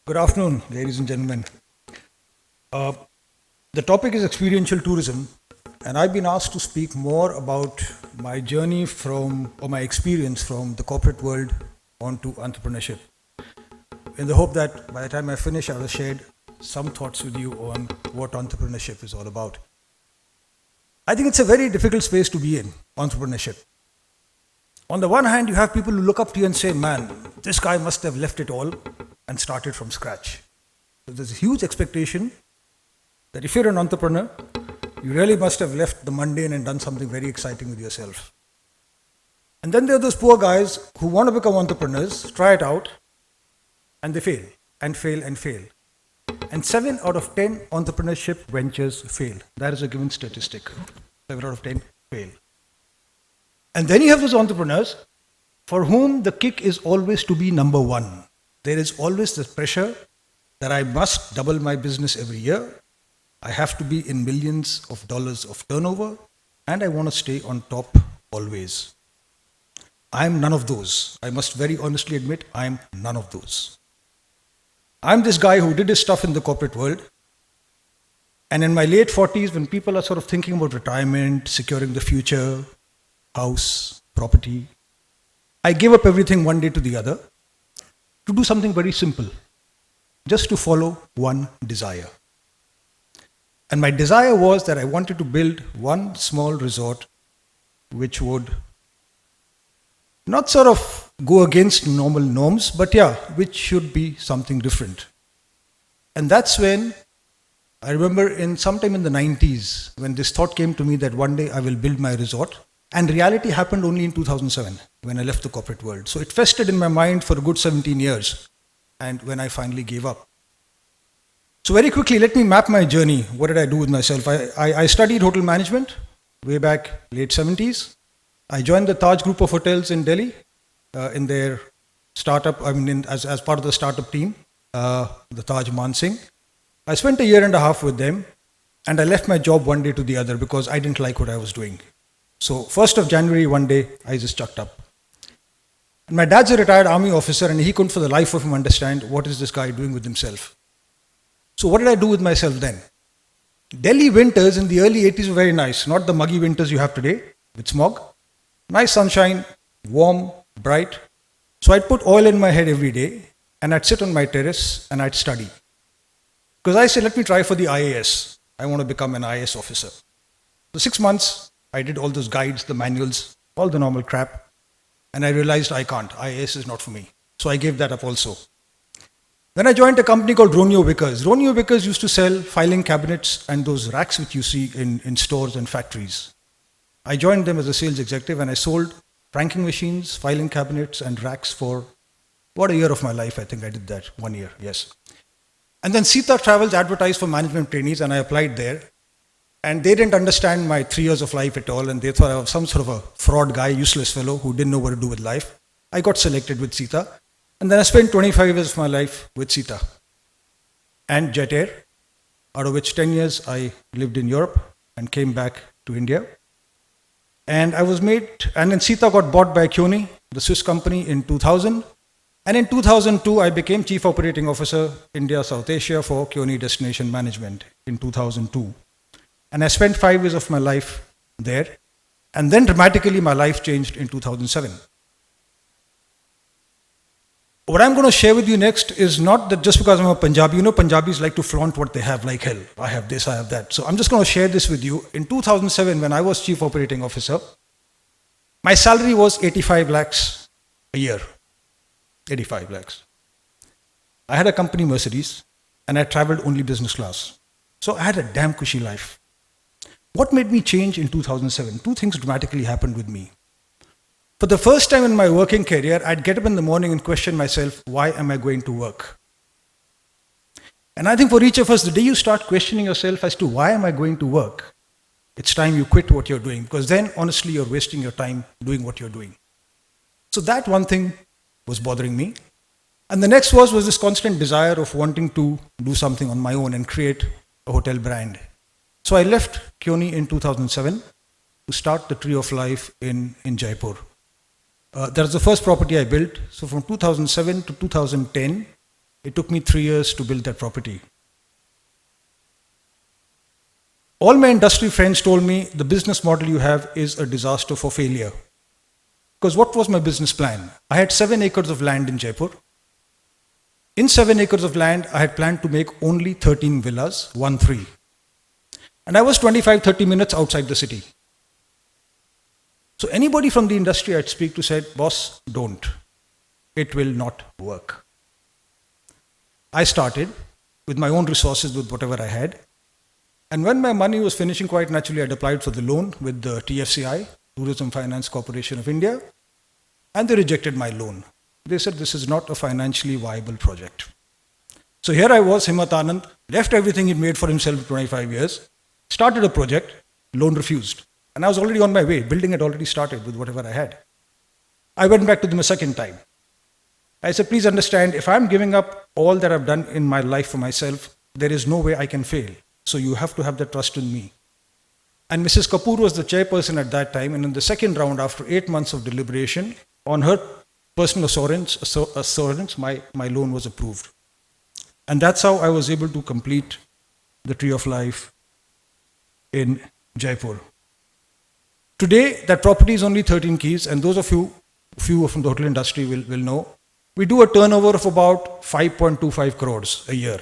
Good afternoon, ladies and gentlemen. Uh, the topic is experiential tourism, and I've been asked to speak more about my journey or my experience from the corporate world onto entrepreneurship, in the hope that by the time I finish, I will have shared some thoughts with you on what entrepreneurship is all about. I think it's a very difficult space to be in, entrepreneurship. On the one hand, you have people who look up to you and say, man, this guy must have left it all and started from scratch. So there's a huge expectation that if you're an entrepreneur, you really must have left the mundane and done something very exciting with yourself. And then there are those poor guys who want to become entrepreneurs, try it out, and they fail, and fail, and fail. And 7 out of 10 entrepreneurship ventures fail. That is a given statistic. 7 out of 10 fail. And then you have those entrepreneurs for whom the kick is always to be number one. There is always this pressure that I must double my business every year. I have to be in millions of dollars of turnover, and I want to stay on top always. I'm none of those. I must very honestly admit, I'm none of those. I'm this guy who did his stuff in the corporate world. And in my late 40s, when people are sort of thinking about retirement, securing the future, house, property, I gave up everything one day to the other to do something very simple, just to follow one desire. And my desire was that I wanted to build one small resort which would not sort of go against normal norms, but which should be something different. And that's when I remember sometime in the 90s, when this thought came to me that one day I will build my resort. And reality happened only in 2007, when I left the corporate world. So it festered in my mind for a good 17 years, and when I finally gave up. So very quickly, let me map my journey. What did I do with myself? I studied hotel management way back late 70s. I joined the Taj group of hotels in Delhi in their startup, as part of the startup team, the Taj Mansingh. I spent a year and a half with them, and I left my job one day to the other because I didn't like what I was doing. So 1st of January, one day, I just chucked up. And my dad's a retired army officer, and he couldn't for the life of him understand what is this guy doing with himself. So what did I do with myself then? Delhi winters in the early 80s were very nice, not the muggy winters you have today with smog. Nice sunshine, warm, bright. So I'd put oil in my head every day, and I'd sit on my terrace and I'd study. Because I said, let me try for the IAS. I want to become an IAS officer. So 6 months, I did all those guides, the manuals, all the normal crap, and I realized I can't. IAS is not for me. So I gave that up also. Then I joined a company called Romeo Vickers. Romeo Vickers used to sell filing cabinets and those racks which you see in stores and factories. I joined them as a sales executive, and I sold franking machines, filing cabinets, and racks for about a year of my life. I think I did that, 1 year, yes. And then Sita Travels advertised for management trainees, and I applied there. And they didn't understand my 3 years of life at all, and they thought I was some sort of a fraud guy, useless fellow who didn't know what to do with life. I got selected with Sita, and then I spent 25 years of my life with Sita and Jet Air, out of which 10 years I lived in Europe and came back to India. And then Sita got bought by Kyoni, the Swiss company, in 2000. And in 2002, I became Chief Operating Officer, India, South Asia for Kyoni Destination Management in 2002. And I spent 5 years of my life there. And then dramatically, my life changed in 2007. What I'm going to share with you next is not that just because I'm a Punjabi, Punjabis like to flaunt what they have like hell. I have this, I have that. So I'm just going to share this with you. In 2007, when I was Chief Operating Officer, my salary was 85 lakhs a year. 85 lakhs. I had a company Mercedes, and I traveled only business class. So I had a damn cushy life. What made me change in 2007? 2 things dramatically happened with me. For the first time in my working career, I'd get up in the morning and question myself, why am I going to work? And I think for each of us, the day you start questioning yourself as to why am I going to work, it's time you quit what you're doing, because then honestly, you're wasting your time doing what you're doing. So that one thing was bothering me. And the next was this constant desire of wanting to do something on my own and create a hotel brand. So I left Kyoni in 2007 to start the Tree of Life in Jaipur. That was the first property I built. So from 2007 to 2010, It took me 3 years to build that property. All my industry friends told me the business model you have is a disaster for failure. Because what was my business plan? I had 7 acres of land in Jaipur. In 7 acres of land, I had planned to make only 13 villas, 1-3. And I was 25-30 minutes outside the city. So anybody from the industry I'd speak to said, boss, don't. It will not work. I started with my own resources, with whatever I had. And when my money was finishing, quite naturally, I'd applied for the loan with the TFCI, Tourism Finance Corporation of India, and they rejected my loan. They said this is not a financially viable project. So here I was, Himmat Anand, left everything he'd made for himself for 25 years, started a project, loan refused. And I was already on my way, building had already started with whatever I had. I went back to them a second time. I said, please understand, if I'm giving up all that I've done in my life for myself, there is no way I can fail. So you have to have that trust in me. And Mrs. Kapoor was the chairperson at that time, and in the second round, after 8 months of deliberation, on her personal assurance, my loan was approved. And that's how I was able to complete the Tree of Life in Jaipur. Today, that property is only 13 keys, and those of you, few from the hotel industry will know, we do a turnover of about 5.25 crores a year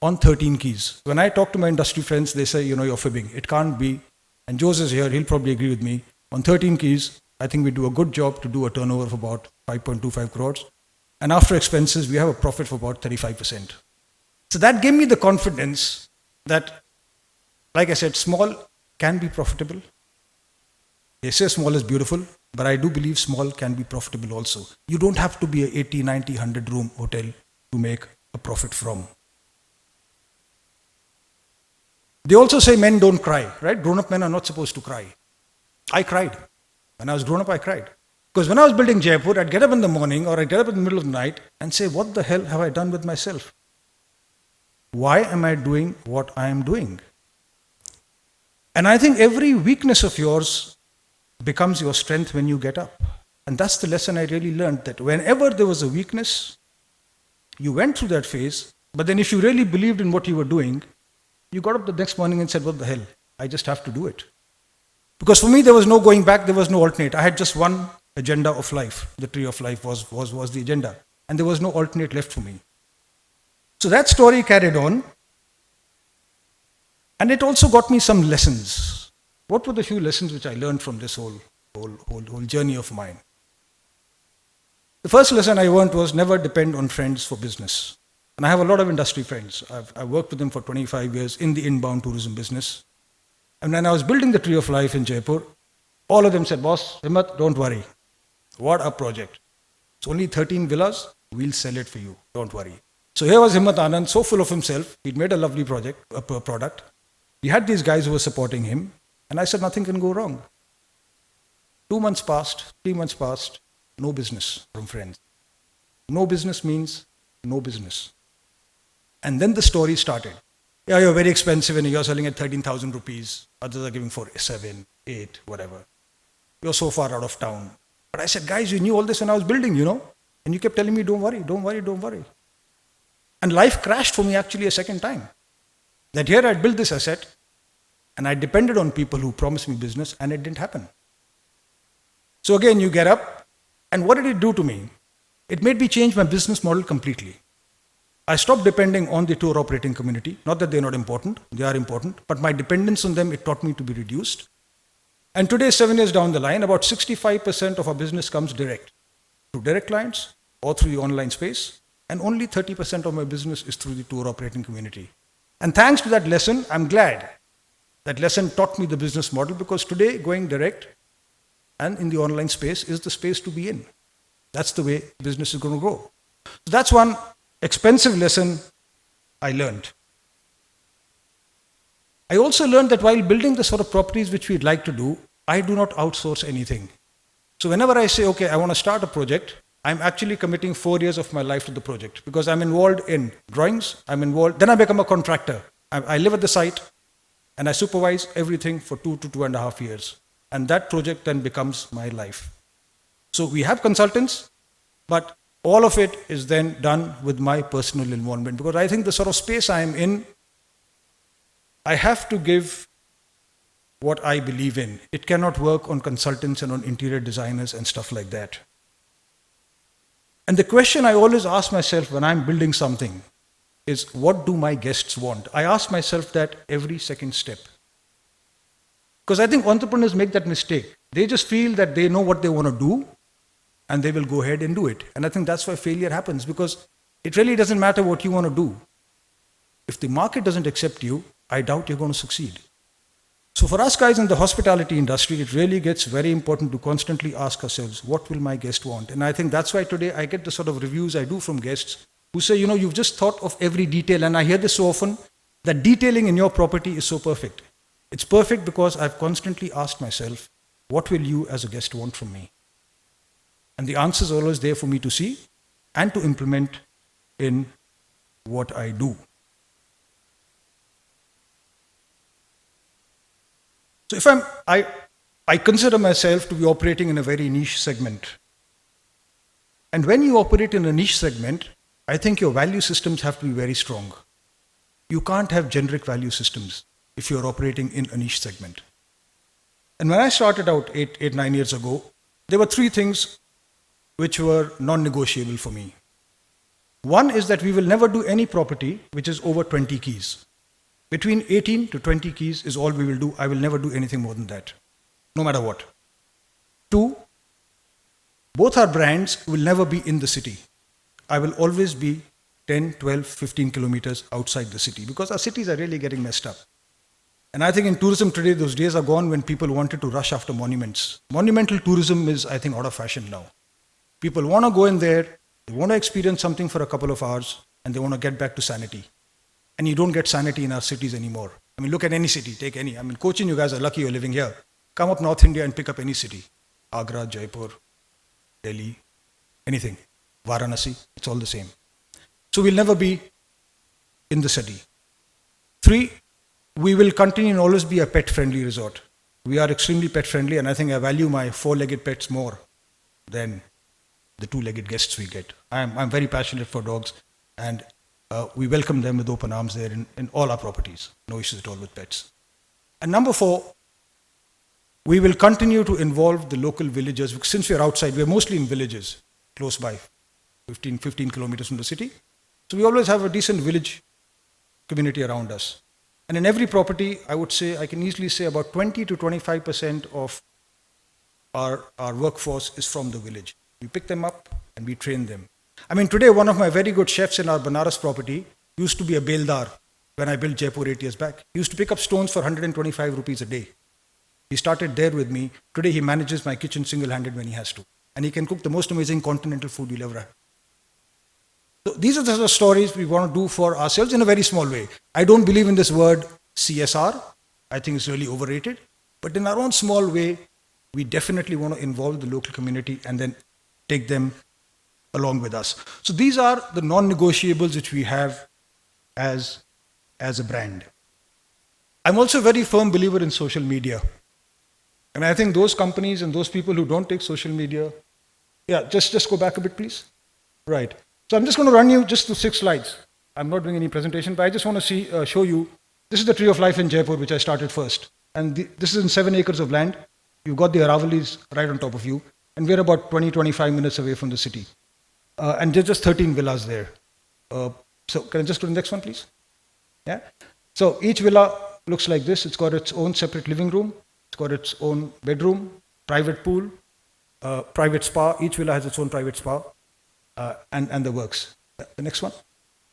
on 13 keys. When I talk to my industry friends, they say, you're fibbing. It can't be. And Jose is here, he'll probably agree with me. On 13 keys, I think we do a good job to do a turnover of about 5.25 crores. And after expenses, we have a profit of about 35%. So that gave me the confidence that, like I said, small can be profitable. They say small is beautiful, but I do believe small can be profitable also. You don't have to be a 80, 90, 100 room hotel to make a profit from. They also say men don't cry, right? Grown-up men are not supposed to cry. I cried. When I was grown up, I cried. Because when I was building Jaipur, I'd get up in the morning or I'd get up in the middle of the night and say, what the hell have I done with myself? Why am I doing what I am doing? And I think every weakness of yours becomes your strength when you get up. And that's the lesson I really learned, that whenever there was a weakness, you went through that phase, but then if you really believed in what you were doing, you got up the next morning and said, what the hell? I just have to do it. Because for me, there was no going back, there was no alternate. I had just one agenda of life. The Tree of Life was the agenda. And there was no alternate left for me. So that story carried on. And it also got me some lessons. What were the few lessons which I learned from this whole journey of mine? The first lesson I learned was never depend on friends for business. And I have a lot of industry friends. I've worked with them for 25 years in the inbound tourism business. And when I was building the Tree of Life in Jaipur, all of them said, boss, Himmat, don't worry. What a project. It's only 13 villas. We'll sell it for you. Don't worry. So here was Himmat Anand, so full of himself. He'd made a lovely product. He had these guys who were supporting him. And I said, nothing can go wrong. 2 months passed, 3 months passed, no business from friends. No business means no business. And then the story started. Yeah, you're very expensive and you're selling at 13,000 rupees. Others are giving for 7, 8, whatever. You're so far out of town. But I said, guys, you knew all this when I was building, And you kept telling me, don't worry, don't worry, don't worry. And life crashed for me actually a second time. That here I'd built this asset and I depended on people who promised me business and it didn't happen. So again, you get up and what did it do to me? It made me change my business model completely. I stopped depending on the tour operating community. Not that they're not important, they are important, but my dependence on them, it taught me to be reduced. And today, 7 years down the line, about 65% of our business comes direct, through direct clients or through the online space, and only 30% of my business is through the tour operating community. And thanks to that lesson, I'm glad that lesson taught me the business model, because today, going direct and in the online space is the space to be in. That's the way business is going to grow. So that's one expensive lesson I learned. I also learned that while building the sort of properties which we'd like to do, I do not outsource anything. So whenever I say, okay, I want to start a project, I'm actually committing 4 years of my life to the project, because I'm involved in drawings, then I become a contractor. I live at the site and I supervise everything for 2 to 2.5 years. And that project then becomes my life. So we have consultants, but all of it is then done with my personal involvement, because I think the sort of space I am in, I have to give what I believe in. It cannot work on consultants and on interior designers and stuff like that. And the question I always ask myself when I'm building something is, what do my guests want? I ask myself that every second step. Because I think entrepreneurs make that mistake. They just feel that they know what they want to do and they will go ahead and do it. And I think that's why failure happens, because it really doesn't matter what you want to do. If the market doesn't accept you, I doubt you're going to succeed. So for us guys in the hospitality industry, it really gets very important to constantly ask ourselves, what will my guest want? And I think that's why today I get the sort of reviews I do from guests who say, you've just thought of every detail. And I hear this so often, that detailing in your property is so perfect. It's perfect because I've constantly asked myself, what will you as a guest want from me? And the answer is always there for me to see and to implement in what I do. So if I consider myself to be operating in a very niche segment. And when you operate in a niche segment, I think your value systems have to be very strong. You can't have generic value systems if you're operating in a niche segment. And when I started out 9 years ago, there were 3 things which were non-negotiable for me. One is that we will never do any property which is over 20 keys. Between 18 to 20 keys is all we will do. I will never do anything more than that, no matter what. 2, both our brands will never be in the city. I will always be 10, 12, 15 kilometers outside the city, because our cities are really getting messed up. And I think in tourism today, those days are gone when people wanted to rush after monuments. Monumental tourism is, I think, out of fashion now. People want to go in there, they want to experience something for a couple of hours, and they want to get back to sanity. And you don't get sanity in our cities anymore. I mean, look at any city, take any. I mean, Cochin, you guys are lucky you're living here. Come up North India and pick up any city. Agra, Jaipur, Delhi, anything. Varanasi, it's all the same. So we'll never be in the city. 3, we will continue and always be a pet-friendly resort. We are extremely pet-friendly, and I think I value my 4-legged pets more than the 2-legged guests we get. I'm very passionate for dogs, and we welcome them with open arms there in all our properties. No issues at all with pets. And number 4, we will continue to involve the local villagers. Since we're outside, we're mostly in villages, close by, 15 kilometers from the city. So we always have a decent village community around us. And in every property, I would say, I can easily say about 20 to 25% of our workforce is from the village. We pick them up and we train them. I mean, today, one of my very good chefs in our Banaras property used to be a beldar when I built Jaipur 8 years back. He used to pick up stones for 125 rupees a day. He started there with me. Today, he manages my kitchen single-handed when he has to. And he can cook the most amazing continental food you'll ever have. So these are the sort of stories we want to do for ourselves in a very small way. I don't believe in this word CSR. I think it's really overrated. But in our own small way, we definitely want to involve the local community and then take them along with us. So these are the non-negotiables which we have as a brand. I'm also a very firm believer in social media. And I think those companies and those people who don't take social media, just go back a bit, please. Right. So I'm just going to run you just through 6 slides. I'm not doing any presentation, but I just want to show you. This is the Tree of Life in Jaipur, which I started first. And this is in 7 acres of land. You've got the Aravalis right on top of you. And we're about 20-25 minutes away from the city. And there's just 13 villas there. So can I just go to the next one, please? Yeah. So each villa looks like this. It's got its own separate living room. It's got its own bedroom, private pool, private spa. Each villa has its own private spa, and the works. The next one.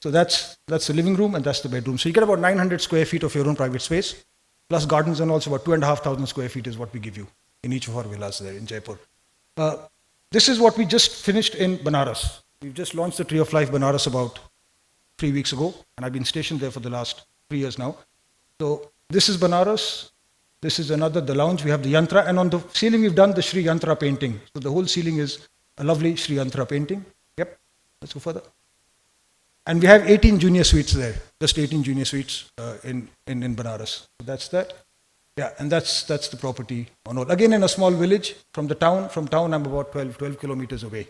So that's the living room and that's the bedroom. So you get about 900 square feet of your own private space, plus gardens and also about 2,500 square feet is what we give you in each of our villas there in Jaipur. This is what we just finished in Banaras. We've just launched the Tree of Life Banaras about 3 weeks ago, and I've been stationed there for the last 3 years now. So this is Banaras. This is the lounge. We have the yantra, and on the ceiling we've done the Sri Yantra painting. So the whole ceiling is a lovely Sri Yantra painting. Yep, let's go further. And we have 18 junior suites there, just 18 junior suites in Banaras. So that's that. Yeah, and that's the property on all. Again, in a small village from town, I'm about 12 kilometers away.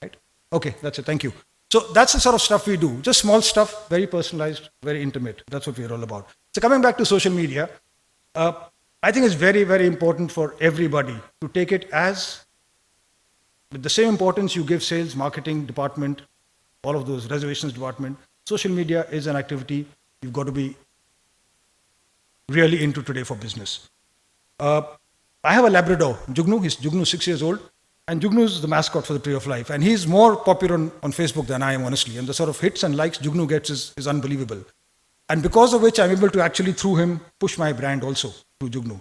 Right? Okay, that's it. Thank you. So that's the sort of stuff we do. Just small stuff, very personalized, very intimate. That's what we're all about. So coming back to social media, I think it's very, very important for everybody to take it as with the same importance you give sales, marketing department, all of those reservations department. Social media is an activity you've got to be really into today for business. I have a Labrador, Jugnu. Jugnu's 6 years old. And Jugnu is the mascot for the Tree of Life. And he's more popular on Facebook than I am, honestly. And the sort of hits and likes Jugnu gets is unbelievable. And because of which I'm able to actually, through him, push my brand also through Jugnu.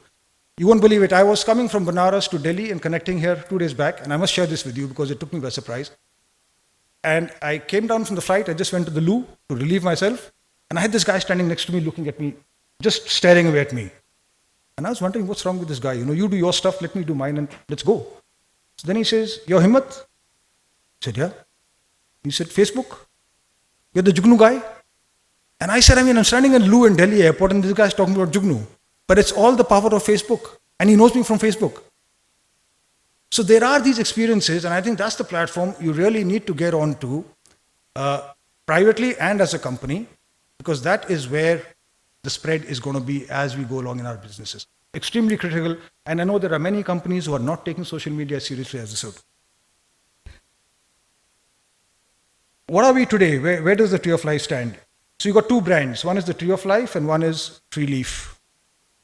You won't believe it. I was coming from Banaras to Delhi and connecting here 2 days back. And I must share this with you because it took me by surprise. And I came down from the flight. I just went to the loo to relieve myself. And I had this guy standing next to me looking at me, just staring away at me. And I was wondering, what's wrong with this guy? You do your stuff, let me do mine, and let's go. So then he says, you're Himmat? I said, yeah. He said, Facebook? You're the Jugnu guy? And I said, I'm standing in loo in Delhi airport and this guy's talking about Jugnu. But it's all the power of Facebook. And he knows me from Facebook. So there are these experiences, and I think that's the platform you really need to get onto privately and as a company, because that is where the spread is going to be as we go along in our businesses. Extremely critical, and I know there are many companies who are not taking social media seriously as they should. What are we today? Where does the Tree of Life stand? So you've got two brands. One is the Tree of Life and one is Tree Leaf.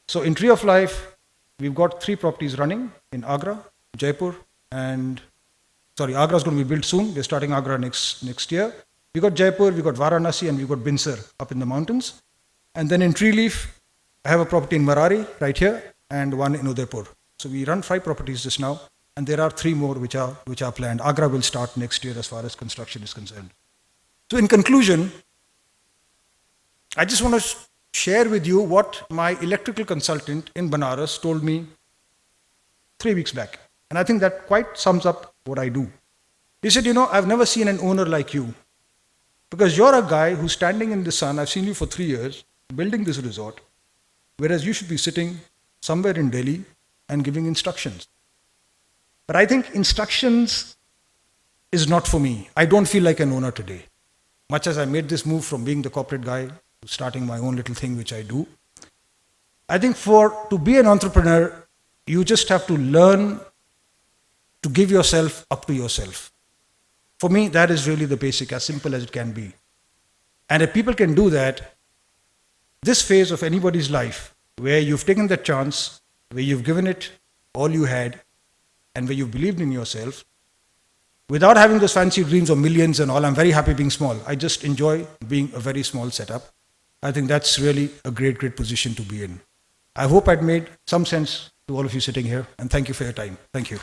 So in Tree of Life, we've got 3 properties running in Agra, Jaipur, and Agra is going to be built soon. We're starting Agra next year. We've got Jaipur, we've got Varanasi, and we've got Binsar up in the mountains. And then in Tree Leaf, I have a property in Marari right here and one in Udaipur. So we run 5 properties just now, and there are 3 more which are planned. Agra will start next year as far as construction is concerned. So in conclusion, I just want to share with you what my electrical consultant in Banaras told me 3 weeks back. And I think that quite sums up what I do. He said, I've never seen an owner like you, because you're a guy who's standing in the sun. I've seen you for 3 years building this resort, whereas you should be sitting somewhere in Delhi and giving instructions. But I think instructions is not for me. I don't feel like an owner today. Much as I made this move from being the corporate guy to starting my own little thing, which I do. I think to be an entrepreneur, you just have to learn to give yourself up to yourself. For me, that is really the basic, as simple as it can be. And if people can do that, this phase of anybody's life, where you've taken that chance, where you've given it all you had, and where you've believed in yourself, without having those fancy dreams of millions and all, I'm very happy being small. I just enjoy being a very small setup. I think that's really a great, great position to be in. I hope I'd made some sense to all of you sitting here, and thank you for your time. Thank you.